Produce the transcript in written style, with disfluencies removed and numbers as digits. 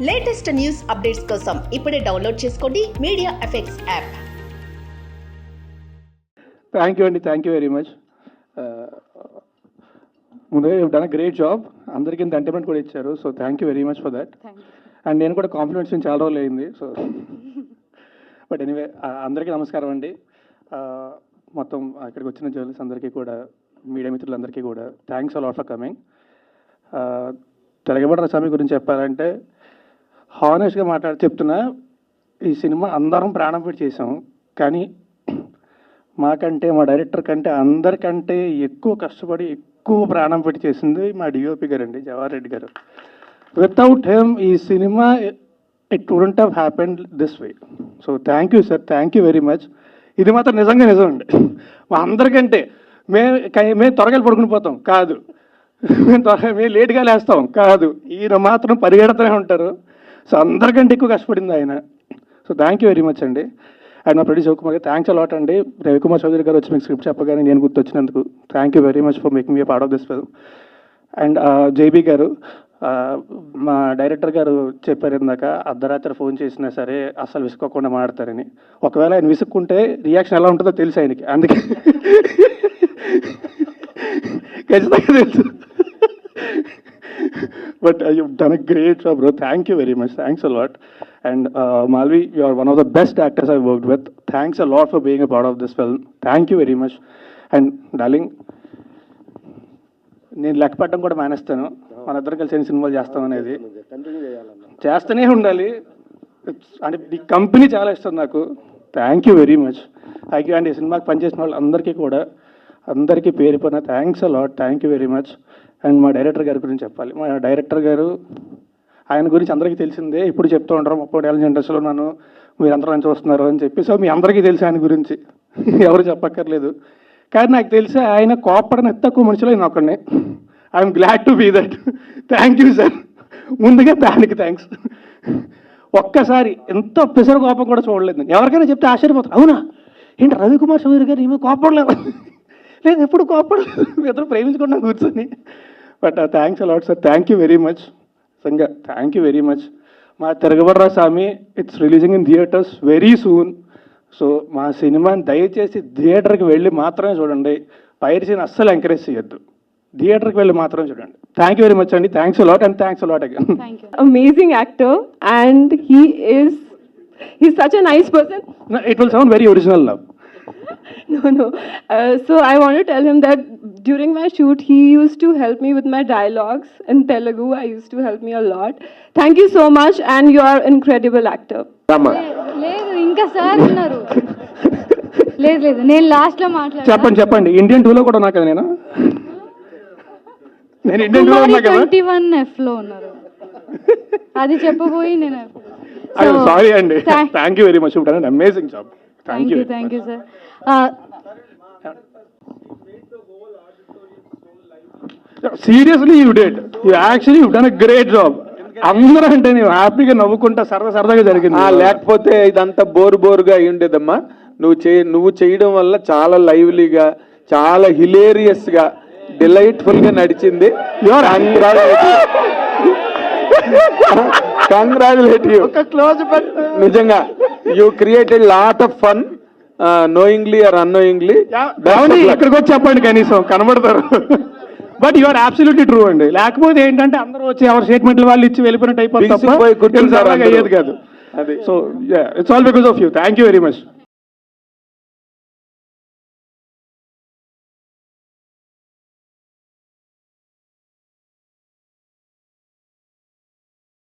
Latest news updates కోసం ఇప్పుడే download చేసుకోండి media effects app. Thank you very much. ముందే you done a great job. అందరికీ ఇంత ఎంటర్టైన్మెంట్ కూడా ఇచ్చారు. So thank you very much for that. And నేను కూడా కాంప్లిమెంట్స్ చాలా రోజులు అయింది. సో బట్ ఎనీవే, అందరికీ నమస్కారం అండి. మొత్తం ఇక్కడికి వచ్చిన జర్నలిస్ట్ అందరికీ కూడా, మీడియా మిత్రులందరికీ కూడా thanks a lot for coming. Tiragabadda Swami గురించి చెప్పాలంటే హానెస్ట్గా చెప్తున్నా, ఈ సినిమా అందరం ప్రాణం పెట్టి చేసాం. కానీ మాకంటే, మా డైరెక్టర్ కంటే అందరికంటే ఎక్కువ కష్టపడి ఎక్కువ ప్రాణం పెట్టి చేసింది మా డిఓపి గారు అండి, జవహర్ రెడ్డి గారు. వితౌట్ హెమ్ ఈ cinema it wouldn't have happened this way. So thank you sir, thank you very much. ఇది మాత్రం నిజంగా నిజం అండి. మా అందరికంటే మేము త్వరగా పడుకుని పోతాం కాదు, మేము లేట్గా లేస్తాం కాదు, ఈయన మాత్రం పరిగెడుతూనే ఉంటారు. సో అందరికంటే ఎక్కువ కష్టపడింది ఆయన. So thank you very much అండి. అండ్ మా ప్రొడ్యూసర్ శివకుమార్ గారు థ్యాంక్స్ అలాట్ అండి. రవికుమార్ చౌదరి గారు వచ్చి మీకు స్క్రిప్ట్ చెప్పగానే నేను గుర్తొచ్చినందుకు thank you very much for making me part of this film. And JB garu, మా డైరెక్టర్ గారు చెప్పారు ఇందాక, అర్ధరాత్రి ఫోన్ చేసినా సరే అసలు విసుక్కోకుండా మాడతారని. ఒకవేళ ఆయన విసుక్కుంటే రియాక్షన్ ఎలా ఉంటుందో తెలుసు ఆయనకి, అందుకే ఖచ్చితంగా తెలుసు. But you've done a great job, bro. Thank you very much. Thanks a lot. And Malvi, you are one of the best actors I've worked with. Thanks a lot for being a part of this film. Thank you very much. And darling, నేను లెక్క పెట్టడం కూడా మానేస్తాను. మనిద్దరం కలిసి ఎన్ని సినిమాలు చేస్తాం అనేది చేస్తూనే ఉండాలి. అంటే ఈ కంపెనీ చాలా ఇష్టం నాకు. Thank you very much. Thank you. And ఈ సినిమాకి పనిచేసిన వాళ్ళు అందరికీ కూడా, అందరికీ పేరు పైన thanks a lot. Thank you very much. And మా డైరెక్టర్ గారి గురించి చెప్పాలి. మా డైరెక్టర్ గారు, ఆయన గురించి అందరికీ తెలిసిందే. ఇప్పుడు చెప్తూ ఉంటారు 30 ఏళ్ళ ఇండస్ట్రీలో నన్ను మీరందరూ నుంచి వస్తున్నారు అని చెప్పి. సో మీ అందరికీ తెలిసి ఆయన గురించి ఎవరు చెప్పక్కర్లేదు. కానీ నాకు తెలిసి ఆయన కోపడని తక్కువ మనుషులు నేను ఒకడిని. I'm glad to be that. Thank you sir. ముందుగా దానికి థ్యాంక్స్. ఒక్కసారి ఎంత పిసరు కోపం కూడా చూడలేదు నేను. ఎవరికైనా చెప్తే ఆశ్చర్యపోతారు, అవునా ఏంటి రవికుమార్ చౌదరి గారు ఈమె కోపడలేదు? లేదు, ఎప్పుడు కోపడలేదు, ఇద్దరు ప్రేమించుకున్నాం కూర్చొని. But thanks a lot sir. Thank you very much. సంగా థ్యాంక్ యూ వెరీ మచ్. మా Tiragabadara Swami it's releasing in theatres very soon. So మా సినిమాని దయచేసి థియేటర్కి వెళ్ళి మాత్రమే చూడండి. పైరసీని అస్సలు ఎంకరేజ్ చేయొద్దు. థియేటర్కి వెళ్ళి మాత్రమే చూడండి. థ్యాంక్ యూ వెరీ మచ్ అండి. Thanks a lot and thanks a lot again. Amazing actor, and he's such a nice person. No, it will sound very original now. No. So I want to tell him that during my shoot, he used to help me with my dialogues in Telugu. I used to help me a lot. Thank you so much, and you are an incredible actor. లేదు ఇంకా sir ఉన్నారు. లేదు నేను last లో మాట్లాడతాను. చెప్పండి. Indian 2లో కూడా ఉన్నా కదా నేను ఇండియన్ 2లో ఉన్నా కదా. 21F లో ఉన్నారు. అది చెప్పబోయి నేను సారీ అండి. Thank you very much. Amazing job. Thank you sir. Seriously, you did. You've done a great job. అందరూ అంటే నేను హ్యాపీగా నవ్వుకుంటా సరదాగా జరిగింది. లేకపోతే ఇదంతా బోరుగా అయి ఉండేదమ్మా. నువ్వు చేయడం వల్ల చాలా లైవ్లీగా, చాలా హిలేరియస్ గా, డిలైట్ఫుల్ గా నడిచింది. Congratulate you. నిజంగా you created lot of fun, knowingly or annoyingly. ఇక్కడికి వచ్చి చెప్పండి, కనీసం కనబడతారు. But you are absolutely true అండి. లేకపోతే ఏంటంటే అందరూ వచ్చి ఎవరి స్టేట్మెంట్లు వాళ్ళు ఇచ్చి వెళ్ళిపోయినట్టు అయిపోతుంది, అయ్యేది కాదు. So it's all because of you. Thank you very much.